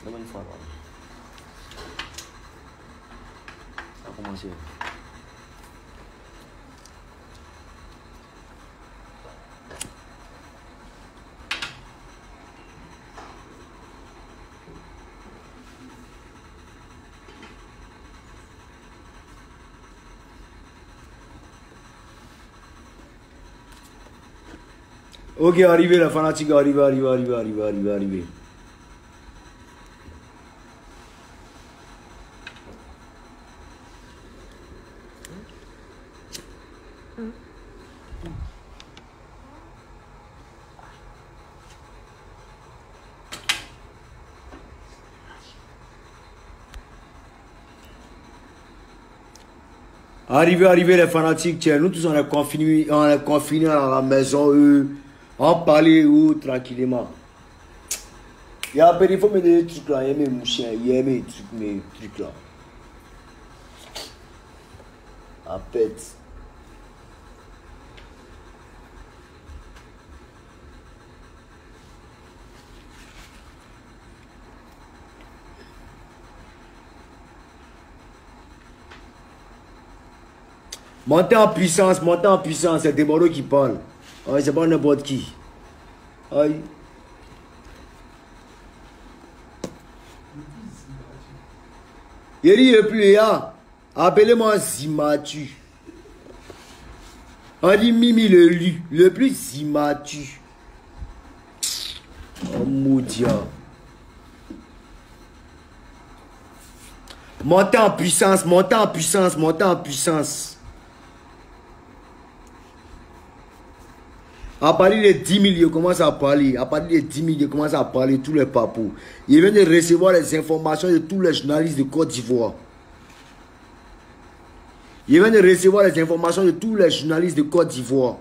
Donne-moi une fois. Ça a commencé. Ok, arrivé, la fanatique, arrivé. Arrivé les fanatiques, tiens, nous tous on est confinés à la maison, on parlait tranquillement. Et après il faut me donner des trucs là, il y a mes mouchiens, il y a mes trucs là. À pète. Montez en puissance, c'est Déboro qui parle. Ouais, c'est pas n'importe qui. Aïe. Il le plus là. Appelez-moi Zimatu. On dit Mimi le plus Zimatu. Oh maudit. Montez en puissance. À partir de 10 000, il commence à parler. À partir de 10 000, il commence à parler tous les papous. Il vient de recevoir les informations de tous les journalistes de Côte d'Ivoire. Il vient de recevoir les informations de tous les journalistes de Côte d'Ivoire.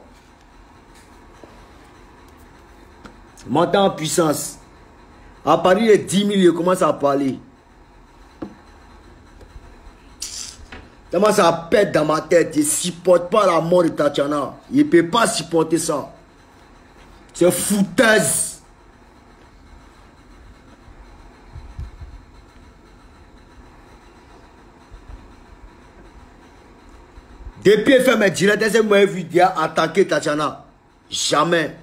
Montant en puissance. À partir de 10 000, il commence à parler. Tellement ça pète dans ma tête. Il ne supporte pas la mort de Tatiana. Il ne peut pas supporter ça. C'est foutaise. Depuis elle fait mes directs, elle m'a vu dire attaquer Tatiana. Jamais.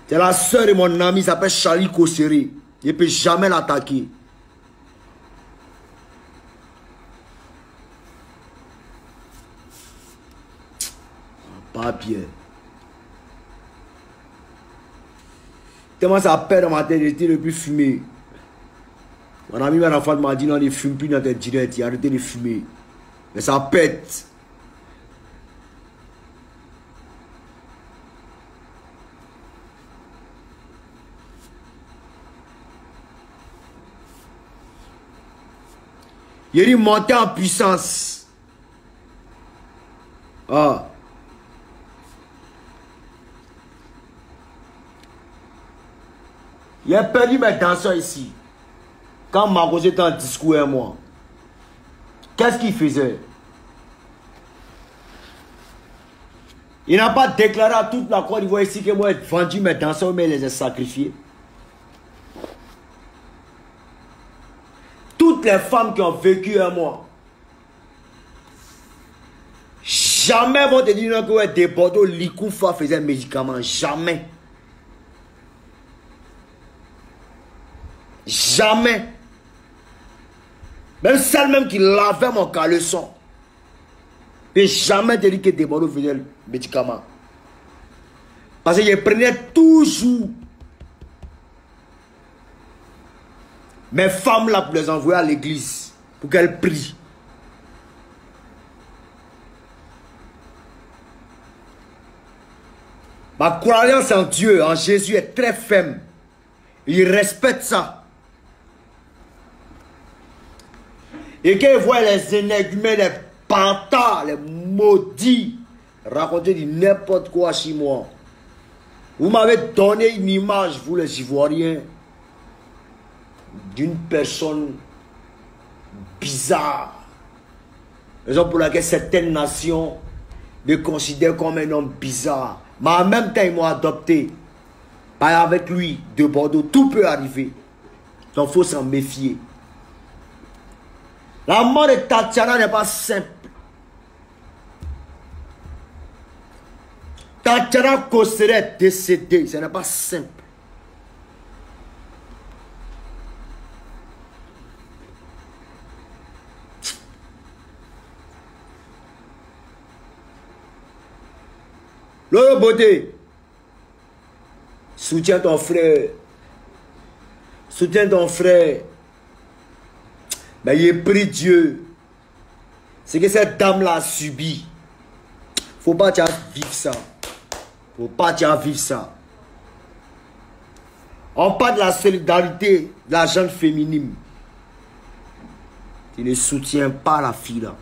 C'est la soeur de mon ami, s'appelle Charlie Kosseri. Il ne peut jamais l'attaquer. Pas bien. Tellement ça pète dans ma tête, j'étais le plus fumé. Mon ami m'a dit non, ne fume plus dans tes directs, il a arrêté de fumer. Mais ça pète. Il a dit monter en puissance. Ah. Il a perdu mes danseurs ici. Quand Margot était en discours avec moi. Qu'est-ce qu'il faisait? Il n'a pas déclaré à toute la Côte d'Ivoire ici que moi j'ai vendu mes danseurs, mais les ai sacrifiés. Toutes les femmes qui ont vécu avec moi. Jamais vont te dire que des Bordeaux, Likoufa faisait un médicament. Jamais. Jamais. Même celle même qui lavait mon caleçon. Et jamais te dit que des Bordeaux faisaient le médicament. Parce que je prenais toujours mes femmes là pour les envoyer à l'église. Pour qu'elles prient. Ma croyance en Dieu, en Jésus est très ferme. Il respecte ça. Et quand il voit les énergumènes, les pantas, les maudits, raconter du n'importe quoi chez moi. Vous m'avez donné une image, vous les Ivoiriens, d'une personne bizarre. Raison pour laquelle certaines nations me considèrent comme un homme bizarre. Mais en même temps, ils m'ont adopté. Pas avec lui, de Bordeaux, tout peut arriver. Donc il faut s'en méfier. La mort de Tatiana n'est pas simple. Tatiana Koseret décédée, ce n'est pas simple. Lolo Beauté, soutiens ton frère. Soutiens ton frère. Mais il prie Dieu. C'est que cette dame-là a subi. Faut pas vivre ça. Faut pas vivre ça. On parle de la solidarité de la jeune féminine. Tu ne soutiens pas la fille là.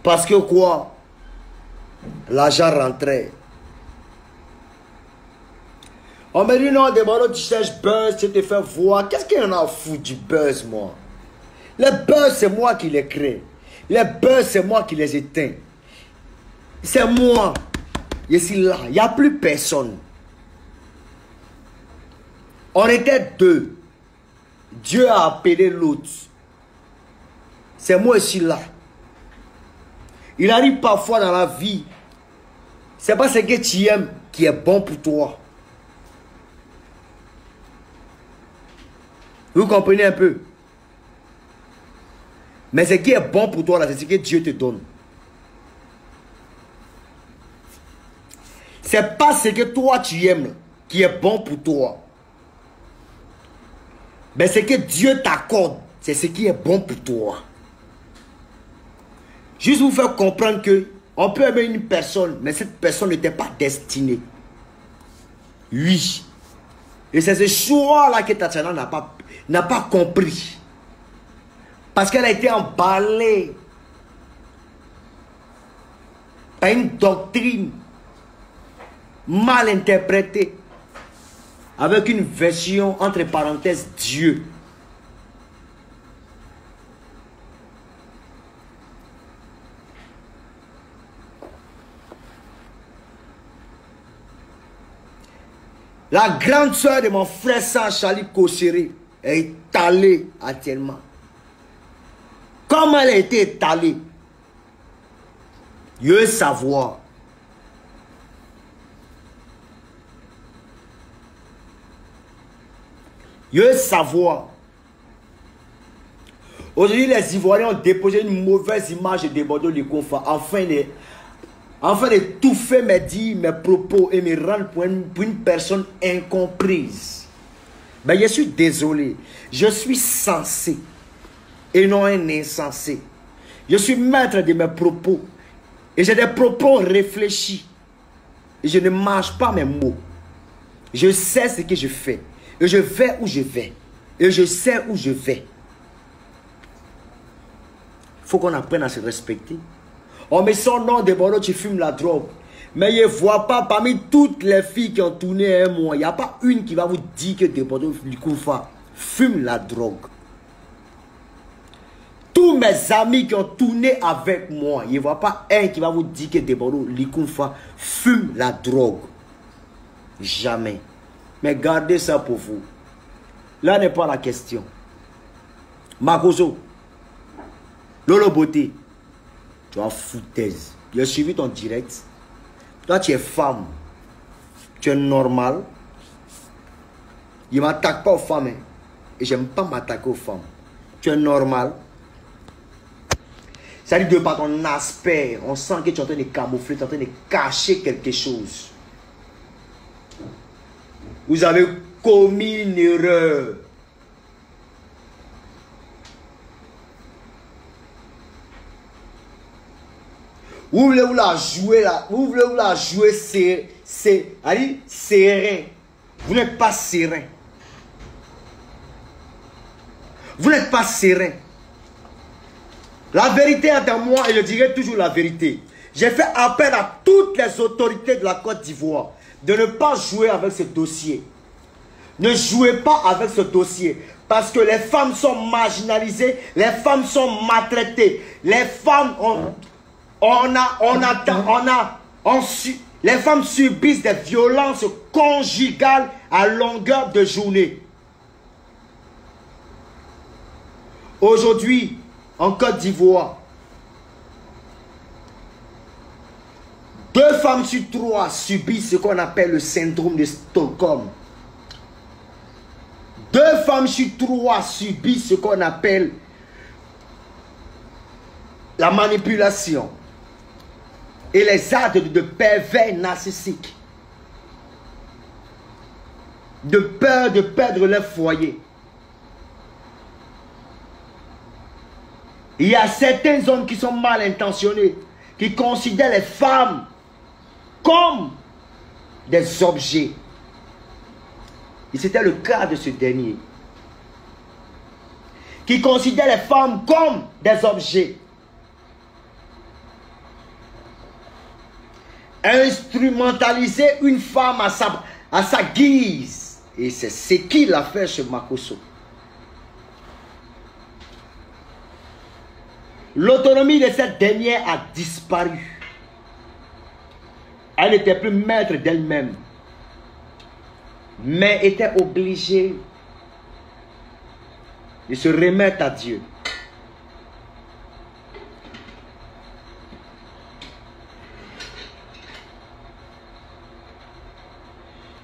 Parce que quoi? L'argent rentrait. On me dit non, Deboro, tu cherches buzz, tu te fais voir. Qu'est-ce qu'il y en a à foutre du buzz, moi? Les buzz, c'est moi qui les crée. Les buzz, c'est moi qui les éteins. C'est moi. Je suis là. Il n'y a plus personne. On était deux. Dieu a appelé l'autre. C'est moi aussi là. Il arrive parfois dans la vie. C'est pas ce que tu aimes qui est bon pour toi. Vous comprenez un peu? Mais ce qui est bon pour toi là, c'est ce que Dieu te donne. C'est pas ce que toi tu aimes qui est bon pour toi. Mais ce que Dieu t'accorde, c'est ce qui est bon pour toi. Juste vous faire comprendre que on peut aimer une personne, mais cette personne n'était pas destinée. Oui. Et c'est ce choix-là que Tatiana n'a pas compris. Parce qu'elle a été emballée par une doctrine mal interprétée, avec une version entre parenthèses Dieu. La grande soeur de mon frère Charlie Kosséré est étalée actuellement. Comment elle a été étalée? Je veux savoir. Je veux savoir. Aujourd'hui, les Ivoiriens ont déposé une mauvaise image de Bordeaux du Confa afin de tout faire me dire mes propos et me rendre pour une personne incomprise. Ben, je suis désolé. Je suis censé et non un insensé. Je suis maître de mes propos. Et j'ai des propos réfléchis. Et je ne mange pas mes mots. Je sais ce que je fais. Et je vais où je vais. Et je sais où je vais. Il faut qu'on apprenne à se respecter. On met son nom de Bordeaux, tu fumes la drogue. Mais je ne vois pas parmi toutes les filles qui ont tourné un mois, il n'y a pas une qui va vous dire que de Bordeaux Likoufa fume la drogue. Tous mes amis qui ont tourné avec moi, il ne voit pas un qui va vous dire que de Bordeaux Likoufa fume la drogue. Jamais. Mais gardez ça pour vous. Là n'est pas la question. Makoso, Lolo Beauté, tu as foutaise. J'ai suivi ton direct. Toi, tu es femme. Tu es normal. Il ne m'attaque pas aux femmes. Hein. Et je n'aime pas m'attaquer aux femmes. Tu es normal. Ça dit de par ton aspect, on sent que tu es en train de camoufler, tu es en train de cacher quelque chose. Vous avez commis une erreur. Vous voulez vous la jouer là, vous voulez vous la jouer serein. Vous n'êtes pas serein. Vous n'êtes pas serein. La vérité est en moi et je dirai toujours la vérité. J'ai fait appel à toutes les autorités de la Côte d'Ivoire de ne pas jouer avec ce dossier. Ne jouez pas avec ce dossier. Parce que les femmes sont marginalisées, les femmes sont maltraitées. Les femmes Les femmes subissent des violences conjugales à longueur de journée. Aujourd'hui, en Côte d'Ivoire, 2 femmes sur 3 subissent ce qu'on appelle le syndrome de Stockholm. 2 femmes sur 3 subissent ce qu'on appelle la manipulation et les actes de pervers narcissiques. De peur de perdre leur foyer. Il y a certains hommes qui sont mal intentionnés, qui considèrent les femmes comme des objets. Et c'était le cas de ce dernier. Qui considère les femmes comme des objets. Instrumentaliser une femme à sa guise. Et c'est ce qu'il a fait chez Makosso. L'autonomie de cette dernière a disparu. Elle n'était plus maître d'elle-même, mais était obligée de se remettre à Dieu.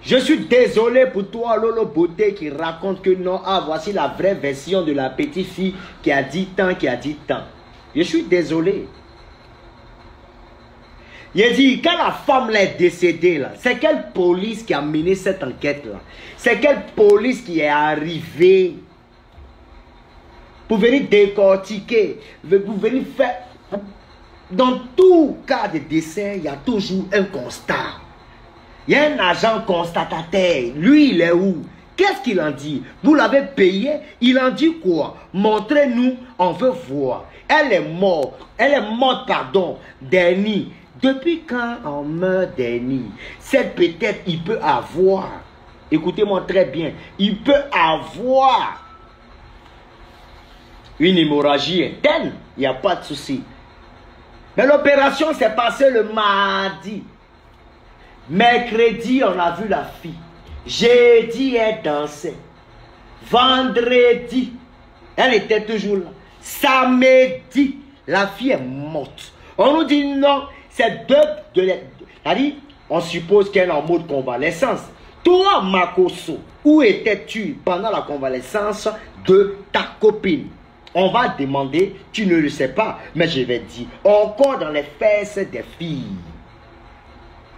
Je suis désolé pour toi, Lolo Beauté, qui raconte que non, ah, voici la vraie version de la petite fille qui a dit tant, qui a dit tant. Je suis désolé. Il dit, quand la femme est décédée, là, c'est quelle police qui a mené cette enquête-là? C'est quelle police qui est arrivée pour venir décortiquer, pour venir faire... Dans tout cas de décès, il y a toujours un constat. Il y a un agent constatataire. Lui, il est où? Qu'est-ce qu'il en dit? Vous l'avez payé? Il en dit quoi? Montrez-nous, on veut voir. Elle est morte. Elle est morte, pardon, Denis. Depuis quand on meurt Denis? C'est peut-être, il peut avoir. Écoutez-moi très bien. Il peut avoir une hémorragie interne. Il n'y a pas de souci. Mais l'opération s'est passée le mardi. Mercredi, on a vu la fille. Jeudi, elle dansait. Vendredi, elle était toujours là. Samedi, la fille est morte. On nous dit non, c'est c'est-à-dire, on suppose qu'elle est en mode convalescence. Toi, Makosso, où étais-tu pendant la convalescence de ta copine? On va demander, tu ne le sais pas, mais je vais dire, encore dans les fesses des filles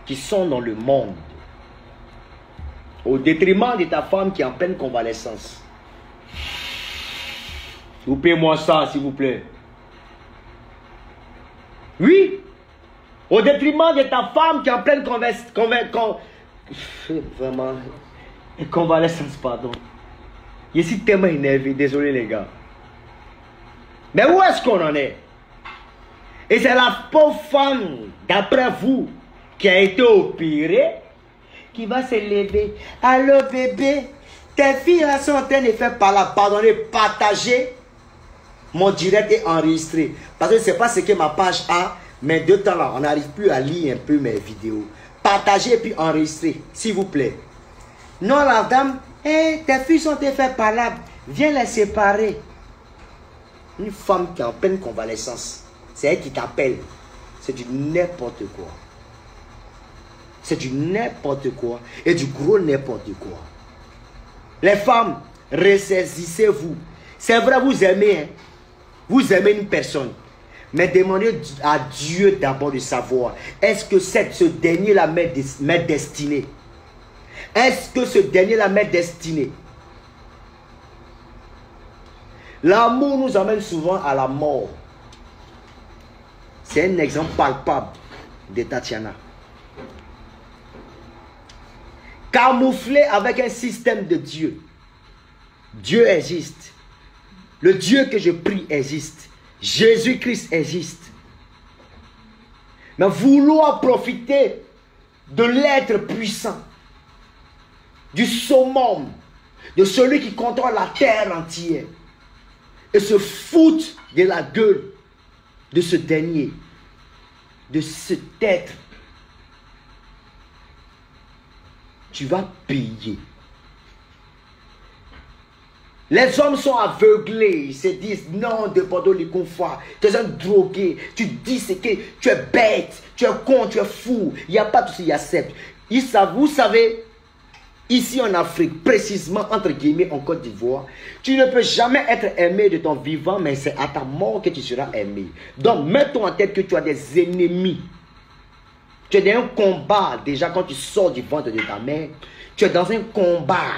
qui sont dans le monde, au détriment de ta femme qui est en pleine convalescence. Coupez-moi ça, s'il vous plaît. Oui, au détriment de ta femme qui est en pleine convalescence, pardon. Je suis tellement énervé, désolé les gars. Mais où est-ce qu'on en est? Et c'est la pauvre femme, d'après vous, qui a été opérée, qui va se lever. Allô bébé, tes filles là sont en train de faire par là, pardonnez, partager. Mon direct est enregistré. Parce que c'est pas ce que ma page a, mais de temps là, on n'arrive plus à lire un peu mes vidéos. Partagez et puis enregistrer, s'il vous plaît. Non la dame, hey, tes filles sont en train de faire par là, viens les séparer. Une femme qui est en pleine convalescence, c'est elle qui t'appelle. C'est du n'importe quoi. C'est du n'importe quoi et du gros n'importe quoi. Les femmes, ressaisissez-vous. C'est vrai, vous aimez, hein? Vous aimez une personne. Mais demandez à Dieu d'abord de savoir, est-ce que ce dernier-là m'est destiné? Est-ce que ce dernier-là m'est destiné? L'amour nous amène souvent à la mort. C'est un exemple palpable de Tatiana. Camouflé avec un système de Dieu. Dieu existe. Le Dieu que je prie existe. Jésus-Christ existe. Mais vouloir profiter de l'être puissant, du summum, de celui qui contrôle la terre entière, et se foutre de la gueule de ce dernier, de cet être tu vas payer. Les hommes sont aveuglés, ils se disent non, de Bordeaux les confort, tu es un drogué, tu dis ce que tu es bête, tu es con, tu es fou, il n'y a pas tout ça, il y a accepte. Vous savez, ici en Afrique, précisément entre guillemets en Côte d'Ivoire, tu ne peux jamais être aimé de ton vivant, mais c'est à ta mort que tu seras aimé. Donc mets-toi en tête que tu as des ennemis. Tu es dans un combat déjà quand tu sors du ventre de ta mère, tu es dans un combat.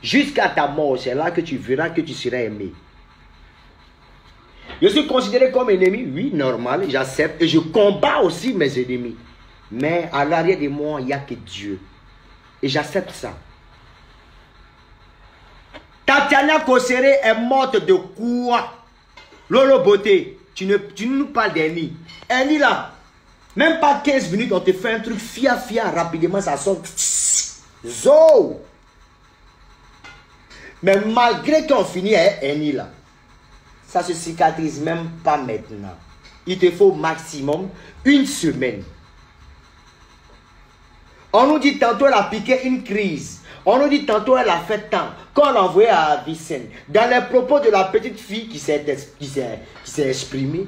Jusqu'à ta mort, c'est là que tu verras que tu seras aimé. Je suis considéré comme ennemi, oui, normal, j'accepte. Et je combats aussi mes ennemis. Mais à l'arrière de moi, il n'y a que Dieu. Et j'accepte ça. Tatiana Kosere est morte de quoi? Lolo Beauté, tu nous parles d'Eni. Eni là, même pas 15 minutes, on te fait un truc fia rapidement, ça sort. Zo! Mais malgré qu'on finit à Eni là, ça se cicatrise même pas maintenant. Il te faut maximum une semaine. On nous dit tantôt elle a piqué une crise. On nous dit tantôt elle a fait tant. Quand on l'a envoyé à Vicenne, dans les propos de la petite fille qui s'est exprimée,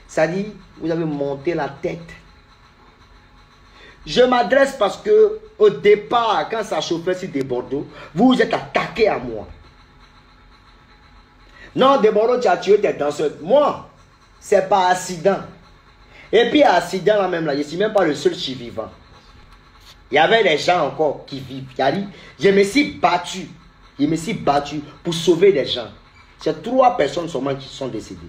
ça dit, vous avez monté la tête. Je m'adresse parce que au départ, quand ça chauffait sur des Bordeaux, vous vous êtes attaqué à moi. Non, des Bordeaux, tu as tué tes danseurs. Moi, c'est pas accident. Et puis accident là même là, je ne suis même pas le seul survivant. Il y avait des gens encore qui vivent. Je me suis battu. Je me suis battu pour sauver des gens. C'est 3 personnes seulement qui sont décédées.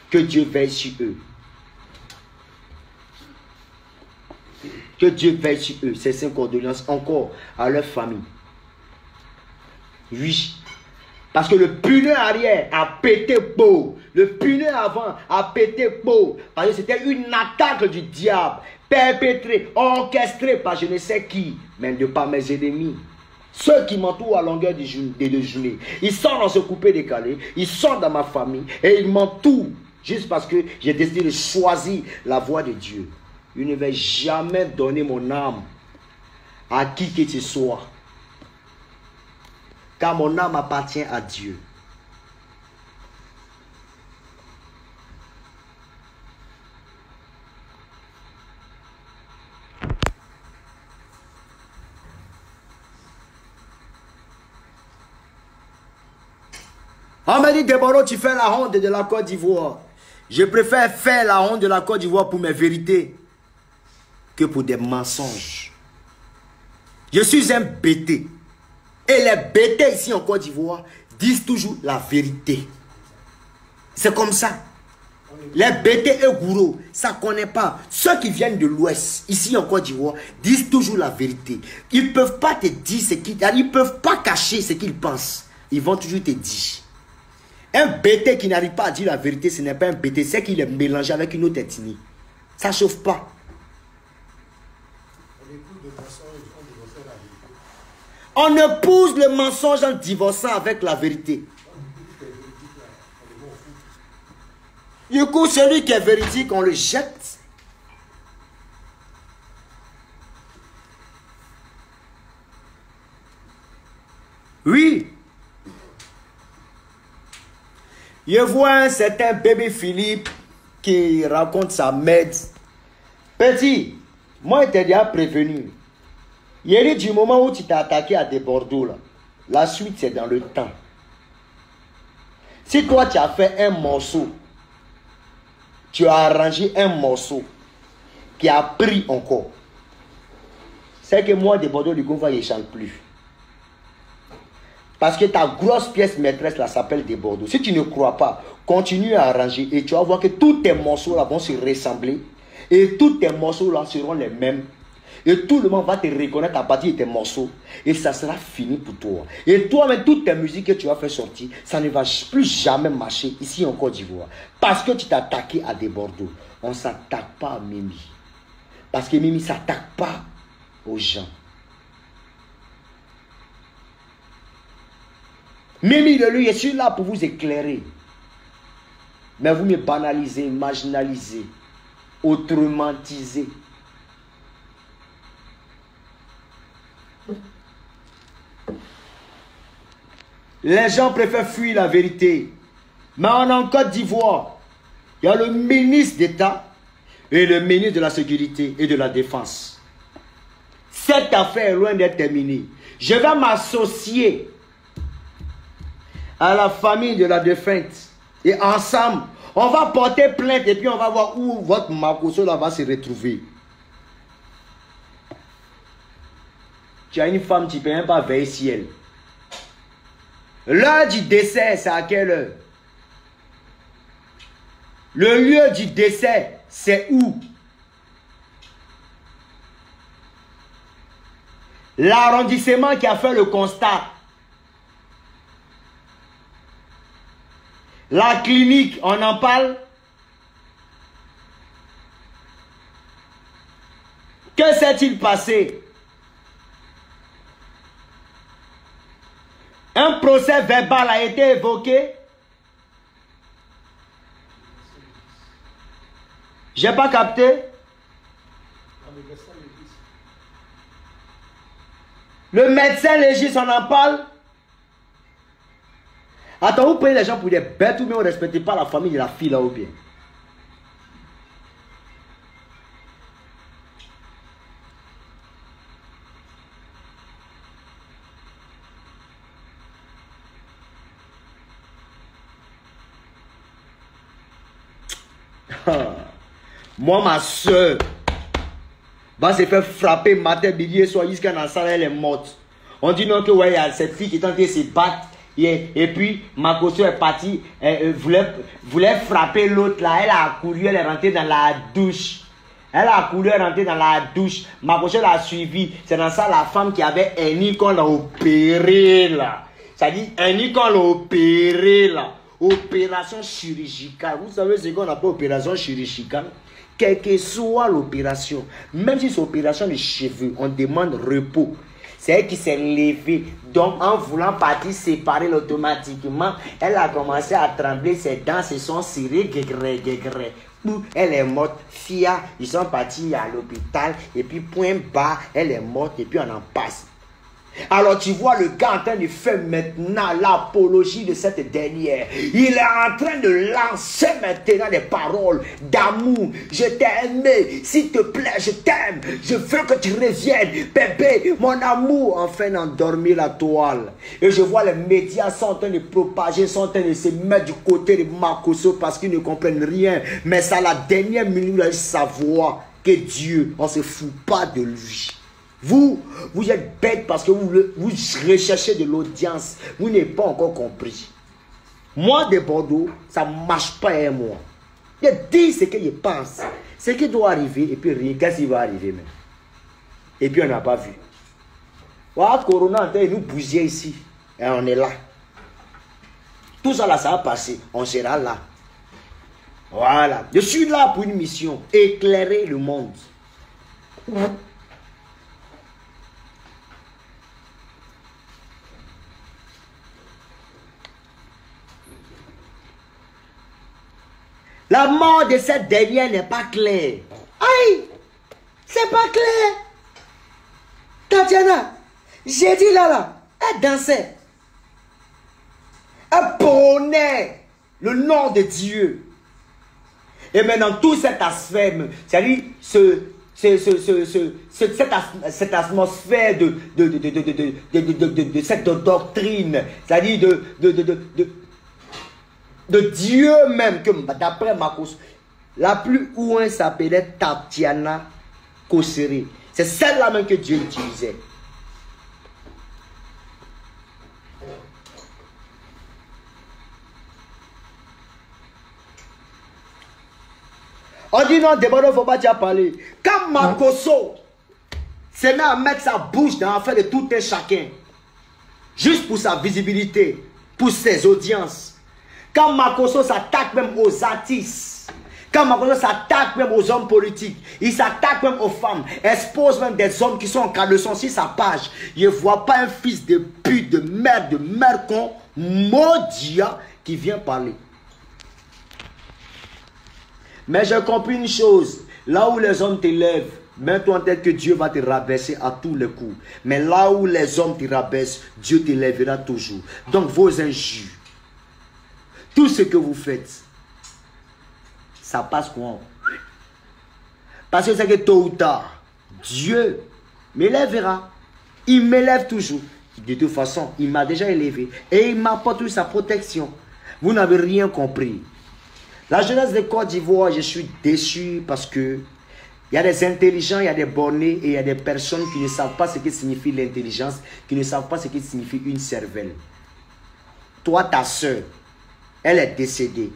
Que Dieu veille sur eux. Que Dieu veille sur eux. C'est 5 condoléances encore à leur famille. Oui. Parce que le pneu arrière a pété beau. Le pneu avant a pété beau. Parce que c'était une attaque du diable. Perpétrée, orchestrée par je ne sais qui. Mais de par mes ennemis. Ceux qui m'entourent à longueur de journée. Ils sont dans ce coupé décalé. Ils sont dans ma famille. Et ils m'entourent. Juste parce que j'ai décidé de choisir la voie de Dieu. Je ne vais jamais donner mon âme à qui que ce soit. Car mon âme appartient à Dieu. On m'a dit, Deborah, tu fais la honte de la Côte d'Ivoire. Je préfère faire la honte de la Côte d'Ivoire pour mes vérités que pour des mensonges. Je suis un bêté. Et les bêtés ici en Côte d'Ivoire disent toujours la vérité. C'est comme ça. Les bêtés et gourous, ça ne connaît pas. Ceux qui viennent de l'Ouest, ici en Côte d'Ivoire, disent toujours la vérité. Ils ne peuvent pas te dire ce qu'ils... Ils ne peuvent pas cacher ce qu'ils pensent. Ils vont toujours te dire. Un bêté qui n'arrive pas à dire la vérité, ce n'est pas un bêté, c'est qu'il est mélangé avec une autre ethnie. Ça ne chauffe pas. On épouse le mensonge en divorçant avec la vérité. Du coup, celui qui est véridique, on le jette. Oui. Je vois un certain bébé Philippe qui raconte sa mère. Petit, moi, je t'ai déjà prévenu. Il dit du moment où tu t'es attaqué à des Bordeaux, là, la suite, c'est dans le temps. Si toi, tu as fait un morceau, tu as arrangé un morceau qui a pris encore, c'est que moi, des Bordeaux, du coup, je ne chante plus. Parce que ta grosse pièce maîtresse là s'appelle des Bordeaux. Si tu ne crois pas, continue à arranger et tu vas voir que tous tes morceaux là vont se ressembler. Et tous tes morceaux là seront les mêmes. Et tout le monde va te reconnaître à partir de tes morceaux. Et ça sera fini pour toi. Et toi-même, toutes tes musiques que tu vas faire sortir, ça ne va plus jamais marcher ici en Côte d'Ivoire. Parce que tu t'es attaqué à des Bordeaux. On ne s'attaque pas à Mimi. Parce que Mimi ne s'attaque pas aux gens. Mimi de lui, je suis là pour vous éclairer. Mais vous me banalisez, marginalisez. autrement-tisé. Les gens préfèrent fuir la vérité. Mais en Côte d'Ivoire, il y a le ministre d'État et le ministre de la Sécurité et de la Défense. Cette affaire est loin d'être terminée. Je vais m'associer à la famille de la défunte. Et ensemble, on va porter plainte et puis on va voir où votre Makosso là va se retrouver. Tu as une femme, tu ne peux même pas veiller ciel. L'heure du décès, c'est à quelle heure? Le lieu du décès, c'est où? L'arrondissement qui a fait le constat. La clinique, on en parle? Que s'est-il passé? Un procès verbal a été évoqué? J'ai pas capté? Le médecin légiste, on en parle? Attends, vous prenez les gens pour des bêtes ou bien vous ne respectez pas la famille de la fille là ou bien? Moi, ma soeur va se faire frapper matin, midi et soir jusqu'à la salle, elle est morte. On dit non que ouais, il y a cette fille qui est en train de se battre. Et puis, Makosso est partie, elle voulait frapper l'autre là. Elle a couru, elle est rentrée dans la douche. Elle a couru, elle est rentrée dans la douche. Makosso l'a suivi. C'est dans ça la femme qui avait Annie qu'on l'a opéré là. Ça dit Annie qu'on l'a opéré là. Opération chirurgicale. Vous savez ce qu'on appelle opération chirurgicale? Quelle que soit l'opération, même si c'est opération de cheveux, on demande repos. C'est elle qui s'est levée. Donc, en voulant partir séparer automatiquement, elle a commencé à trembler. Ses dents se sont serrées. Elle est morte. Fia, ils sont partis à l'hôpital. Et puis, point bas, elle est morte. Et puis, on en passe. Alors tu vois le gars en train de faire maintenant l'apologie de cette dernière. Il est en train de lancer maintenant des paroles d'amour. Je t'ai aimé, s'il te plaît, je t'aime. Je veux que tu reviennes, bébé, mon amour. Enfin d'endormir la toile. Et je vois les médias sont en train de propager, sont en train de se mettre du côté de Makosso parce qu'ils ne comprennent rien. Mais c'est à la dernière minute, ils savent que Dieu, on ne se fout pas de lui. Vous êtes bête parce que vous recherchez de l'audience. Vous n'avez pas encore compris. Moi, de Bordeaux, ça ne marche pas un mois. Je dis ce que je pense. Ce qui doit arriver, et puis rien, qu'est-ce qui va arriver même? Et puis on n'a pas vu. Voilà, Corona, on nous bouger ici. Et on est là. Tout ça là, ça va passer. On sera là. Voilà. Je suis là pour une mission. Éclairer le monde. La mort de cette dernière n'est pas claire. Aïe! C'est pas clair. Tatiana, j'ai dit là, elle dansait. Elle prônait le nom de Dieu. Et maintenant, tout cet aspect, c'est-à-dire cette atmosphère de cette doctrine, c'est-à-dire de Dieu même, que d'après Makosso, la plus ouin s'appelait Tatiana Kosseri. C'est celle-là même que Dieu utilisait. On dit non, d'abord, il ne faut pas déjà parler. Quand Makosso se met à mettre sa bouche dans l'affaire de tout un chacun, juste pour sa visibilité, pour ses audiences, quand Makosso s'attaque même aux artistes, quand Makosso s'attaque même aux hommes politiques, il s'attaque même aux femmes, expose même des hommes qui sont en caleçon sur sa page. Je ne vois pas un fils de pute, de merde con, maudia, qui vient parler. Mais j'ai compris une chose. Là où les hommes t'élèvent, mets-toi en tête que Dieu va te rabaisser à tous les coups. Mais là où les hommes te rabaissent, Dieu t'élèvera toujours. Donc vos injures, tout ce que vous faites, ça passe quoi? Parce que c'est que tôt ou tard, Dieu m'élèvera. Il m'élève toujours. De toute façon, il m'a déjà élevé. Et il m'apporte sa protection. Vous n'avez rien compris. La jeunesse de Côte d'Ivoire, je suis déçu parce que il y a des intelligents, il y a des bornés et il y a des personnes qui ne savent pas ce que signifie l'intelligence, qui ne savent pas ce que signifie une cervelle. Toi, ta soeur, elle est décédée.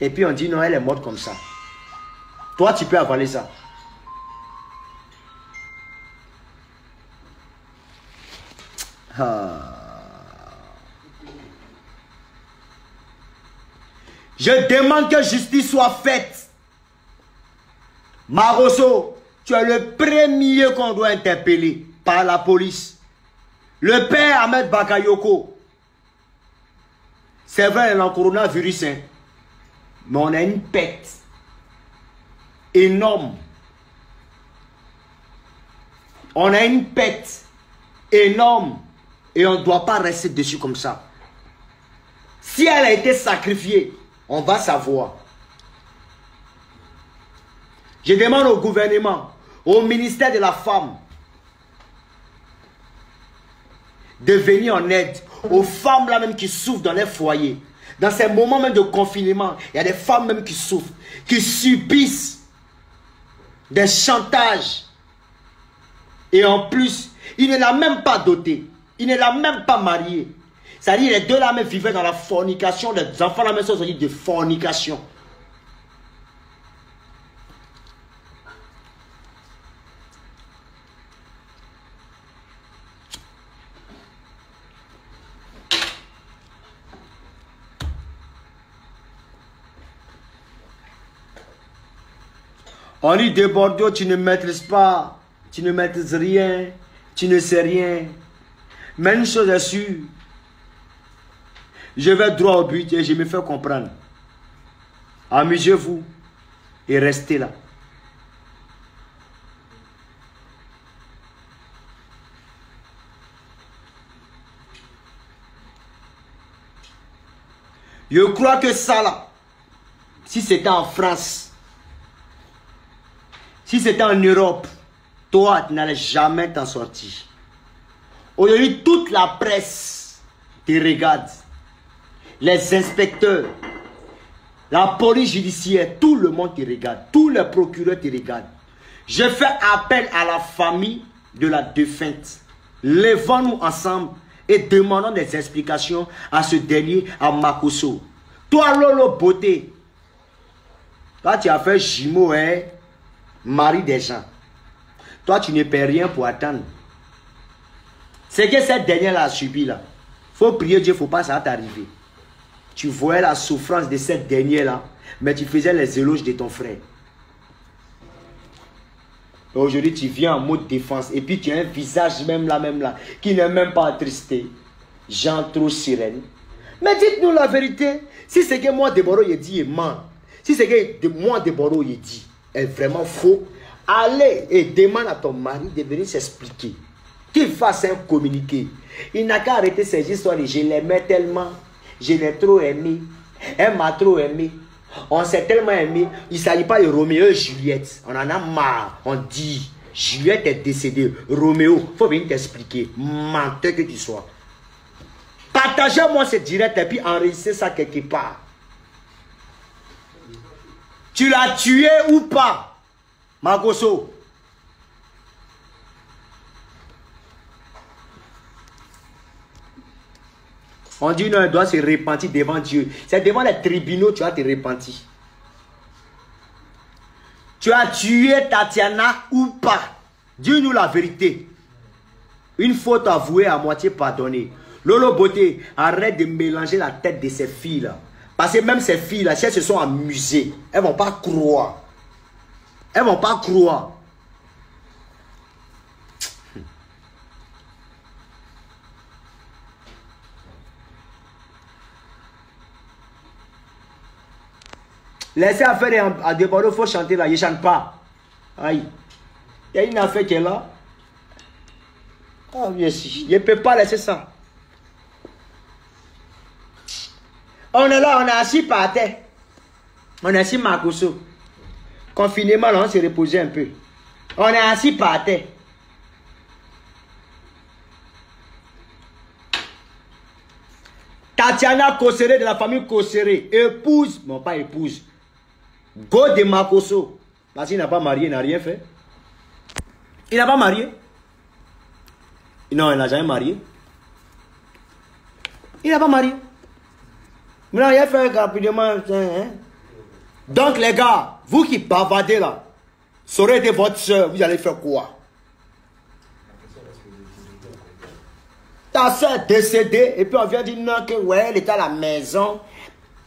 Et puis on dit non, elle est morte comme ça. Toi, tu peux avaler ça. Ah. Je demande que justice soit faite. Maroso, tu es le premier qu'on doit interpeller par la police. Le père Ahmed Bakayoko. C'est vrai, il y a un coronavirus, hein, mais on a une pète énorme. On a une pète énorme et on ne doit pas rester dessus comme ça. Si elle a été sacrifiée, on va savoir. Je demande au gouvernement, au ministère de la Femme, de venir en aide aux femmes là même qui souffrent dans les foyers. Dans ces moments même de confinement, il y a des femmes même qui souffrent, qui subissent des chantages. Et en plus, il ne l'a même pas dotée. Il ne l'a même pas mariée. C'est-à-dire les deux là même vivaient dans la fornication. Les enfants là même sont sortis de fornication. On dit de Bordeaux, tu ne maîtrises pas, tu ne maîtrises rien, tu ne sais rien. Mais une chose est sûre, je vais droit au but et je me fais comprendre. Amusez-vous et restez là. Je crois que ça là, si c'était en France, si c'était en Europe, toi, tu n'allais jamais t'en sortir. Aujourd'hui, toute la presse te regarde. Les inspecteurs, la police judiciaire, tout le monde te regarde. Tous les procureurs te regardent. Je fais appel à la famille de la défunte. Levons-nous ensemble et demandons des explications à ce dernier, à Makosso. Toi, Lolo Beauté, toi, tu as fait jumeau, hein? Mari des gens. Toi, tu ne paies rien pour attendre. C'est que cette dernière a subi là. Il faut prier Dieu, il ne faut pas ça t'arriver. Tu voyais la souffrance de cette dernière là, mais tu faisais les éloges de ton frère. Aujourd'hui, tu viens en mode défense et puis tu as un visage même là, qui n'est même pas attristé. Jean trop sirène. Mais dites-nous la vérité. Si c'est que moi, Deboro, il dit, il ment. Si c'est que moi, Deboro, il dit, est vraiment faux, allez et demande à ton mari de venir s'expliquer. Qu'il fasse un communiqué. Il n'a qu'à arrêter ces histoires de je l'aimais tellement, je l'ai trop aimé, elle m'a trop aimé, on s'est tellement aimé. Il ne s'agit pas de Roméo et Juliette. On en a marre. On dit Juliette est décédée. Roméo, il faut venir t'expliquer. Menteur que tu sois. Partagez-moi ce direct et puis enregistrez ça quelque part. Tu l'as tué ou pas, Makosso? On dit non, il doit se repentir devant Dieu. C'est devant les tribunaux que tu vas te repentir. Tu as tué Tatiana ou pas? Dis-nous la vérité. Une faute avouée à moitié pardonnée. Lolo Beauté, arrête de mélanger la tête de ces filles-là. Parce que même ces filles-là, si elles se sont amusées, elles ne vont pas croire. Elles ne vont pas croire. Laissez affaire à déborder, il faut chanter là. Je ne chante pas. Aïe. Il y a une affaire qui est là. Ah, bien sûr. Je ne peux pas laisser ça. On est là, on est assis par terre. On est assis Makoso. Confinement, là, on s'est reposé un peu. On est assis par terre. Tatiana Kosere de la famille Kosere, épouse, non pas épouse, go de Makoso. Parce qu'il n'a pas marié, il n'a rien fait. Il n'a pas marié. Non, il n'a jamais marié. Il n'a pas marié. Maintenant, il a fait rapidement. Hein? Donc, les gars, vous qui bavardez là, ça aurait été votre soeur, vous allez faire quoi? Ta soeur est décédée, et puis on vient dire non, que ouais, elle était à la maison.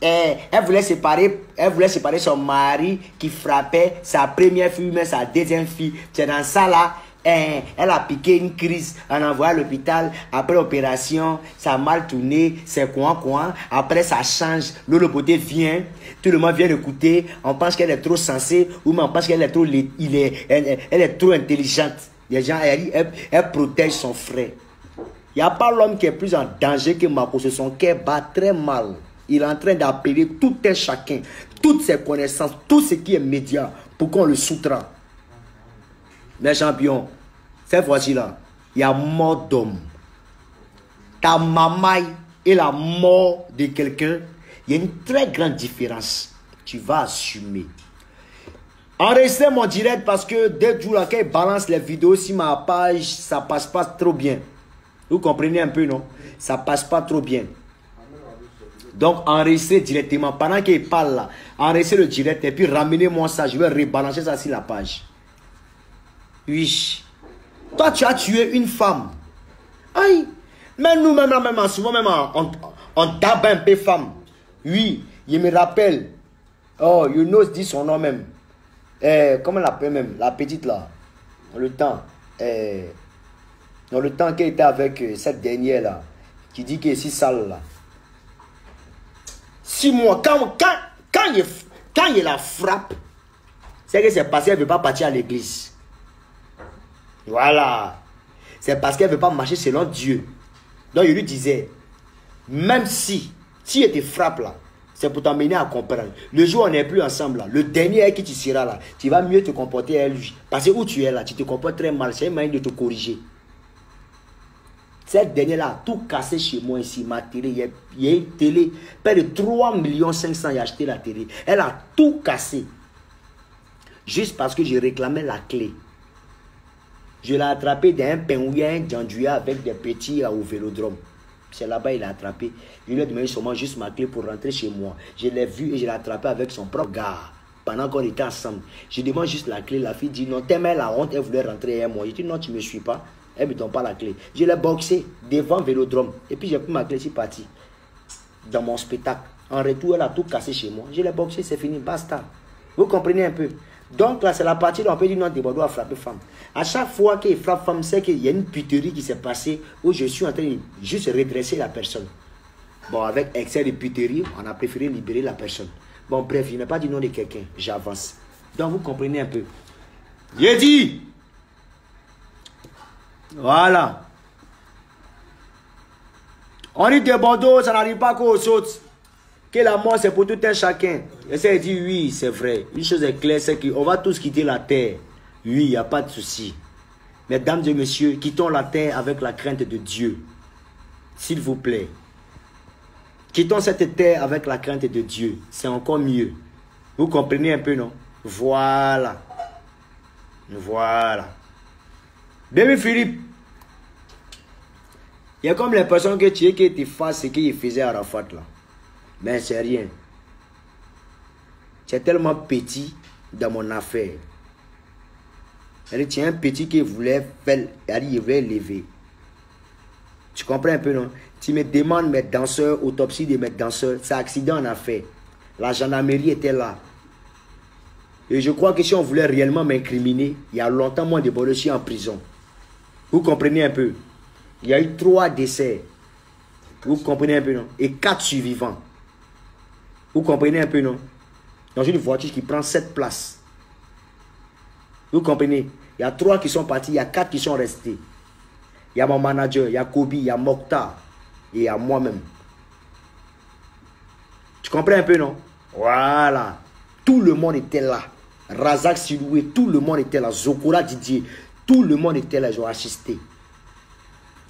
Elle voulait séparer son mari qui frappait sa première fille, mais sa deuxième fille. C'est dans ça là. Elle a piqué une crise, on a envoyé à l'hôpital. Après l'opération, ça a mal tourné, c'est quoi. Après, ça change. Le beauté vient, tout le monde vient l'écouter. On pense qu'elle est trop sensée, ou on pense qu'elle est trop, elle est trop intelligente. Les gens, elle protège son frère. Il n'y a pas l'homme qui est plus en danger que Makoso. Son cœur bat très mal. Il est en train d'appeler tout un chacun, toutes ses connaissances, tout ce qui est média, pour qu'on le soutraque. Mes champions, cette fois-ci-là, il y a mort d'homme. Ta maman et la mort de quelqu'un, il y a une très grande différence. Tu vas assumer. Enregistrez mon direct parce que dès que je balance les vidéos sur ma page, ça passe pas trop bien. Vous comprenez un peu, non? Ça passe pas trop bien. Donc, enregistrez directement. Pendant qu'il parle là, enregistrez le direct et puis ramenez-moi ça. Je vais rebalancer ça sur la page. Oui. Toi, tu as tué une femme. Aïe. Mais nous-mêmes, souvent même, on tape un peu femme. Oui, je me rappelle. Oh, Younos dit son nom même. Comment elle l'appelle même? La petite là. Dans le temps. Dans le temps qu'elle était avec cette dernière là. Qui dit qu'elle est si sale là. 6 mois. Quand il la frappe, c'est que c'est parce qu'elle ne veut pas partir à l'église. Voilà. C'est parce qu'elle ne veut pas marcher selon Dieu. Donc il lui disait, même si elle te frappe là, c'est pour t'emmener à comprendre. Le jour où on n'est plus ensemble là, le dernier avec qui tu seras là, tu vas mieux te comporter à lui. Parce que où tu es là, tu te comportes très mal. C'est une manière de te corriger. Cette dernière là a tout cassé chez moi ici, ma télé. Il y a une télé, près de 3 500 000, il a acheté la télé. Elle a tout cassé. Juste parce que je réclamais la clé. Je l'ai attrapé d'un pingouin d'Andouya avec des petits au vélodrome. C'est là-bas il a attrapé. Je lui ai demandé seulement juste ma clé pour rentrer chez moi. Je l'ai vu et je l'ai attrapé avec son propre gars. Pendant qu'on était ensemble. Je demande juste la clé. La fille dit non, t'aimais la honte, elle voulait rentrer avec moi. Je dis non, tu ne me suis pas. Elle ne me donne pas la clé. Je l'ai boxé devant vélodrome. Et puis j'ai pris ma clé, je suis parti. Dans mon spectacle. En retour, elle a tout cassé chez moi. Je l'ai boxé, c'est fini, basta. Vous comprenez un peu? Donc là, c'est la partie où on peut dire non, Débordou a frappé femme. À chaque fois qu'il frappe femme, c'est qu'il y a une puterie qui s'est passée où je suis en train de juste redresser la personne. Bon, avec excès de puterie, on a préféré libérer la personne. Bon, bref, je n'ai pas dit non de quelqu'un. J'avance. Donc, vous comprenez un peu. J'ai dit. Voilà. On dit Débordou, ça n'arrive pas qu'aux autres. Que la mort, c'est pour tout un chacun. Et ça, il dit oui, c'est vrai. Une chose est claire, c'est qu'on va tous quitter la terre. Oui, il n'y a pas de souci. Mesdames et messieurs, quittons la terre avec la crainte de Dieu. S'il vous plaît. Quittons cette terre avec la crainte de Dieu. C'est encore mieux. Vous comprenez un peu, non? Voilà. Voilà. Bébé Philippe. Il y a comme l'impression que tu es qui te fasse ce qu'il faisait à Arafat là. Mais c'est rien. Tu es tellement petit dans mon affaire. Tu es un petit qui voulait faire, il voulait lever. Tu comprends un peu, non? Tu me demandes mes danseurs, autopsie de mes danseurs. C'est accident en affaire. La gendarmerie était là. Et je crois que si on voulait réellement m'incriminer, il y a longtemps, moi, je suis en prison. Vous comprenez un peu? Il y a eu 3 décès. Vous comprenez un peu, non? Et 4 survivants. Vous comprenez un peu, non? dans une voiture qui prend 7 places. Vous comprenez? Il y a 3 qui sont partis, il y a 4 qui sont restés. Il y a mon manager, il y a Kobe, il y a Mokhtar et il y a moi-même. Tu comprends un peu, non? Voilà. Tout le monde était là. Razak Siloué, tout le monde était là. Zokora Didier, tout le monde était là. Ils ont assisté.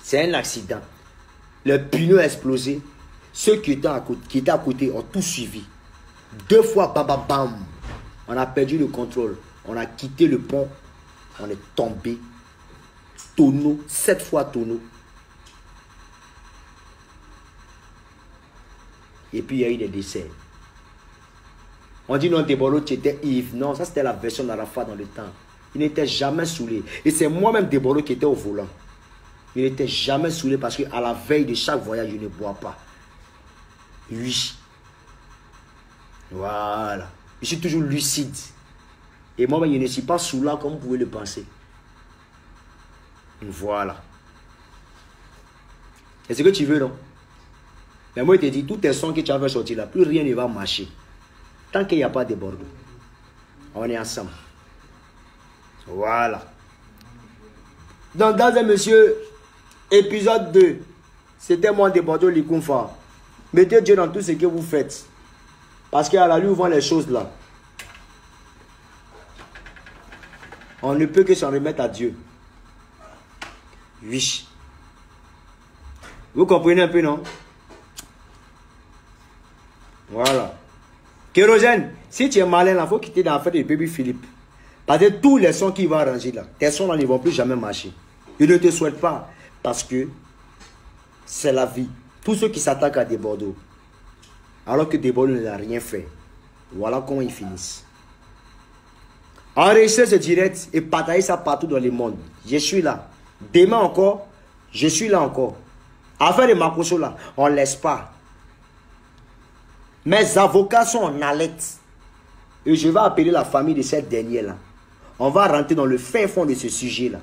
C'est un accident. Le pneu a explosé. Ceux qui étaient à côté ont tout suivi. 2 fois, bam, bam. On a perdu le contrôle. On a quitté le pont. On est tombé. Tonneau, 7 fois tonneau. Et puis il y a eu des décès. On dit non, Debolo, tu étais ivre. Non, ça c'était la version d'Arafat dans le temps. Il n'était jamais saoulé. Et c'est moi-même Debolo qui était au volant. Il n'était jamais saoulé parce qu'à la veille de chaque voyage, je ne bois pas. Oui. Voilà. Je suis toujours lucide. Et moi-même, je ne suis pas saoulant comme vous pouvez le penser. Voilà. C'est ce que tu veux, non? Mais moi, je te dis, tous tes sons que tu avais sortis là, plus rien ne va marcher. Tant qu'il n'y a pas de Bordeaux. On est ensemble. Voilà. Donc, dans un monsieur, épisode 2, c'était moi de Bordeaux Likoumfa. Mettez Dieu dans tout ce que vous faites. Parce qu'à la lui, on les choses là. On ne peut que s'en remettre à Dieu. Oui. Vous comprenez un peu, non? Voilà. Kérosène, si tu es malin, il faut quitter dans la fête de Baby Philippe. Parce que tous les sons qui vont arranger là, tes sons là ne vont plus jamais marcher. Je ne te souhaite pas. Parce que c'est la vie. Tous ceux qui s'attaquent à des Bordeaux, alors que des Bordeaux n'a rien fait, voilà comment ils finissent. Enregistrez ce direct et partagez ça partout dans le monde. Je suis là. Demain encore, je suis là encore. Affaire de Makoso là, on ne laisse pas. Mes avocats sont en alerte. Et je vais appeler la famille de cette dernière là. On va rentrer dans le fin fond de ce sujet là.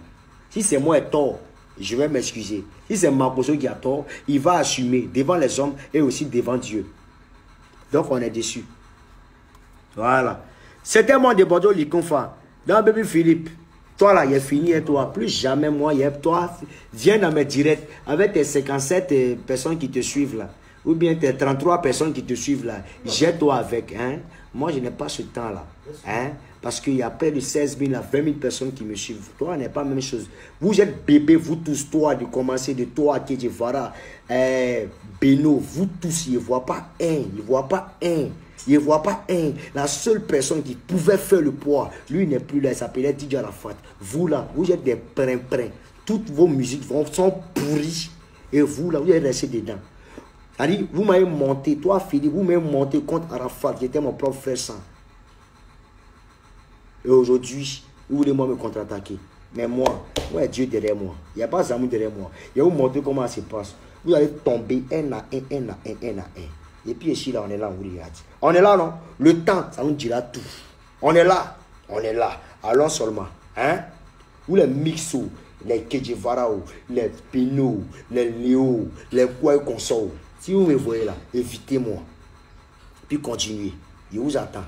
Si c'est moi qui ai tort, je vais m'excuser. Si c'est Makoso qui a tort, il va assumer devant les hommes et aussi devant Dieu. Donc on est déçus. Voilà. C'était moi de Bordeaux Likonfa. Dans Baby Philippe. Toi là, il est fini et toi. Plus jamais moi, toi, viens dans mes directs avec tes 57 personnes qui te suivent là. Ou bien tes 33 personnes qui te suivent là. Jette-toi avec. Hein? Moi, je n'ai pas ce temps là. Hein? Parce qu'il y a près de 16 000 à 20 000 personnes qui me suivent. Toi, n'est pas la même chose. Vous êtes bébés, vous tous, toi, de commencer de toi, Kedjevara, Beno, vous tous, ils ne voient pas un. Ils ne voient pas un. Il ne voit pas un. La seule personne qui pouvait faire le poids, lui n'est plus là, il s'appelait Didier Arafat. Vous là, vous êtes des prins-prins. Toutes vos musiques sont pourries. Et vous là, vous êtes restés dedans. C'est-à-dire, vous m'avez monté, toi Philippe, vous m'avez monté contre Arafat, qui était mon propre frère sang. Et aujourd'hui, vous voulez moi me contre-attaquer. Mais moi, Dieu derrière moi. Il n'y a pas d'amour derrière moi. Je vais vous montrer comment ça se passe. Vous allez tomber un à un. Et puis ici, là, on est là, on regarde. On est là, non? Le temps, ça nous dira tout. On est là. Allons seulement. Hein? Ou les Mixo, les Kedjevarao, les Pino, les Léo, les Kouaï Consort. Si vous me voyez là, évitez-moi. Puis continuez. Je vous attends.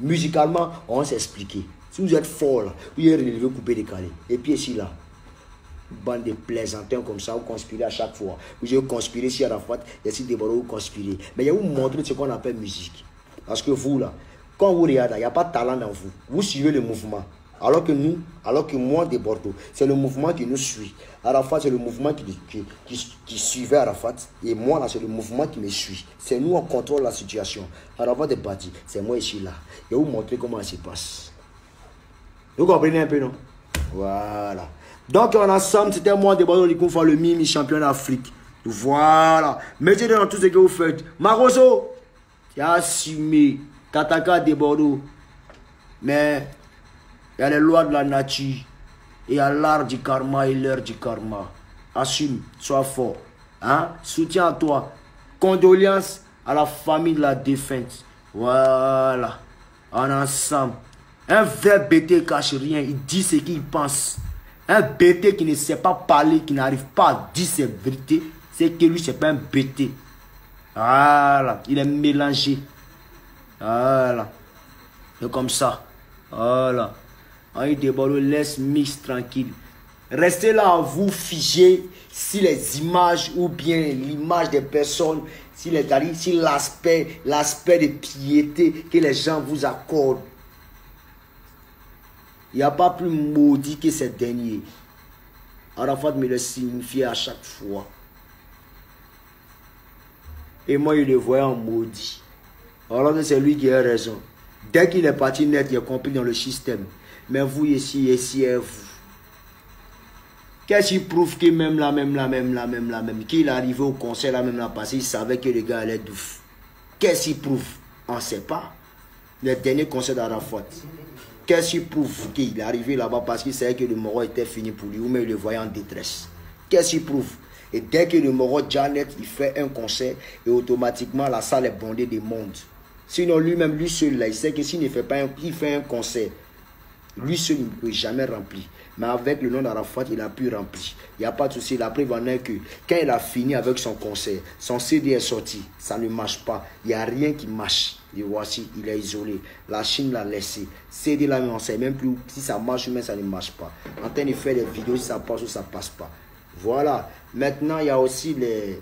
Musicalement, on va s'expliquer. Si vous êtes fort là, vous allez relever, couper, décaler. Et puis ici, là. Bande de plaisantins comme ça, vous conspirez à chaque fois. Vous avez conspiré sur Arafat, et si Deboro, vous conspirez. Mais je vais vous montrer ce qu'on appelle musique. Parce que vous là, quand vous regardez, il n'y a pas de talent dans vous. Vous suivez le mouvement. Alors que moi de Bordeaux, c'est le mouvement qui nous suit. Arafat, c'est le mouvement qui suivait Arafat. Et moi là, c'est le mouvement qui me suit. C'est nous, on contrôle la situation. Arafat est parti, c'est moi ici là. Je vais vous montrer comment ça se passe. Vous comprenez un peu, non? Voilà. Donc, en ensemble, c'était moi de Bordeaux Likonfa, le Mimi champion d'Afrique. Voilà. Mettez dans tout ce que vous faites. Maroso, tu as assumé. Kataka de Bordeaux. Mais, il y a les lois de la nature. Et il y a l'art du karma et l'heure du karma. Assume, sois fort. Hein? Soutiens à toi. Condoléances à la famille de la défunte. Voilà. En ensemble. Un vrai bêté cache rien. Il dit ce qu'il pense. Un bêté qui ne sait pas parler, qui n'arrive pas à dire ses vérités, c'est que lui, c'est pas un bêté. Voilà. Il est mélangé. Voilà. C'est comme ça. Voilà. Henri Debolo laisse Mix tranquille. Restez là, vous figez si les images ou bien l'image des personnes, si l'aspect de piété que les gens vous accordent. Il n'y a pas plus maudit que ces derniers. Arafat me le signifiait à chaque fois. Et moi, je le voyais en maudit. Alors que c'est lui qui a raison. Dès qu'il est parti net, il est compris dans le système. Mais vous ici, et vous. Qu'est-ce qui prouve que même qu'il est arrivé au concert là même là parce qu'il savait que le gars allait douf. Qu'est-ce qui prouve? On ne sait pas. Le dernier concert d'Arafat. Qu'est-ce qui prouve qu'il est arrivé là-bas parce qu'il savait que le Moro était fini pour lui ou même il le voyait en détresse? Qu'est-ce qui prouve? Et dès que le Moro Janet il fait un concert et automatiquement la salle est bondée de monde. Sinon lui-même, lui seul là, il sait que s'il ne fait pas il fait un concert, lui seul il ne peut jamais remplir. Mais avec le nom d'Arafat, il a pu remplir. Il n'y a pas de souci. La preuve en est que quand il a fini avec son concert, son CD est sorti. Ça ne marche pas. Il n'y a rien qui marche. Et voici, il est isolé. La Chine l'a laissé. CD là, on ne sait même plus si ça marche ou même ça ne marche pas. En train de faire des vidéos, si ça passe ou ça ne passe pas. Voilà. Maintenant, il y a aussi les...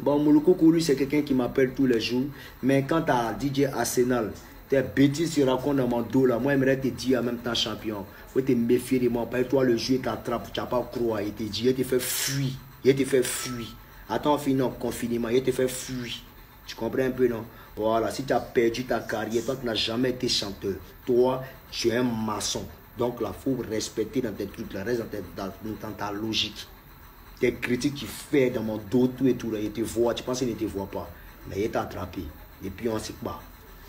Bon, Mouloukou Koulou, c'est quelqu'un qui m'appelle tous les jours. Mais quant à DJ Arsenal, tes bêtises se racontent dans mon dos là. Moi, j'aimerais te dire en même temps champion. Faut te méfier de moi. Parce que toi, le jeu t'attrape. Tu n'as pas croire. Il te dit, il te fait fuir. Il te fait fuir. Attends, finir confinement. Il te fait fuir. Tu comprends un peu, non? Voilà. Si tu as perdu ta carrière, toi, tu n'as jamais été chanteur. Toi, tu es un maçon. Donc là, il faut respecter dans tes trucs là. Reste dans ta logique. Tes critiques qu'il fait dans mon dos, tout et tout là. Il te voit. Tu penses qu'il ne te voit pas. Mais il t'a attrapé. Et puis on ne sait pas.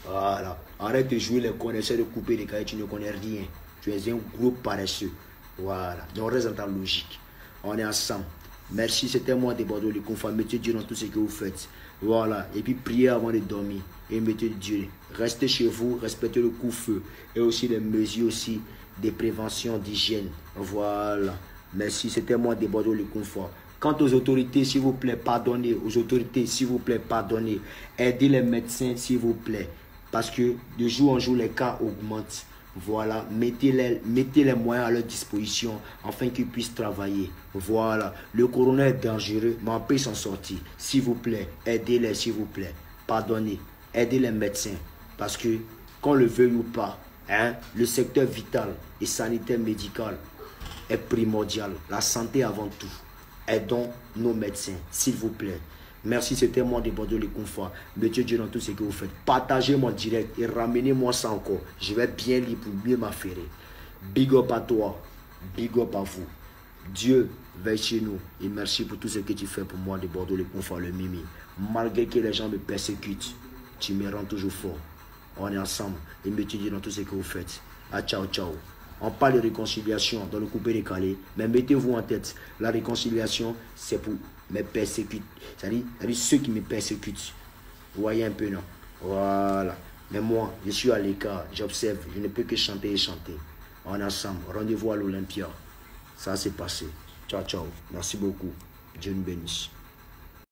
Voilà. Arrête de jouer les connaisseurs, de couper les cahiers. Tu ne connais rien. Tu es un gros paresseux. Voilà. Donc reste dans ta logique. On est ensemble. Merci. C'était moi de Bordeaux, les confrères. Mettez Dieu dans tout ce que vous faites. Voilà. Et puis priez avant de dormir. Et mettez Dieu. Restez chez vous. Respectez le couvre-feu. Et aussi les mesures aussi de prévention, d'hygiène. Voilà. Merci. C'était moi de Bordeaux, les confrères. Quant aux autorités, s'il vous plaît, pardonnez. Aux autorités, s'il vous plaît, pardonnez. Aidez les médecins, s'il vous plaît. Parce que de jour en jour, les cas augmentent. Voilà, mettez les moyens à leur disposition afin qu'ils puissent travailler. Voilà, le corona est dangereux, mais on peut s'en sortir. S'il vous plaît, aidez-les, s'il vous plaît. Pardonnez, aidez les médecins. Parce que, qu'on le veuille ou pas, hein, le secteur vital et sanitaire médical est primordial. La santé avant tout. Aidons nos médecins, s'il vous plaît. Merci, c'était moi de Bordeaux les confrères. Mettez Dieu dans tout ce que vous faites. Partagez mon direct et ramenez-moi ça encore. Je vais bien lire pour mieux m'affairer. Big up à toi. Big up à vous. Dieu veille chez nous. Et merci pour tout ce que tu fais pour moi de Bordeaux les confrères, le Mimi. Malgré que les gens me persécutent, tu me rends toujours fort. On est ensemble. Et mettez Dieu dans tout ce que vous faites. Ah, ciao, ciao. On parle de réconciliation dans le coupé décalé. Mais mettez-vous en tête, la réconciliation, c'est pour me persécuter. C'est-à-dire ceux qui me persécutent. Vous voyez un peu, non? Voilà. Mais moi, je suis à l'écart, j'observe, je ne peux que chanter et chanter. On est ensemble. Rendez-vous à l'Olympia. Ça s'est passé. Ciao, ciao. Merci beaucoup. Dieu nous bénisse.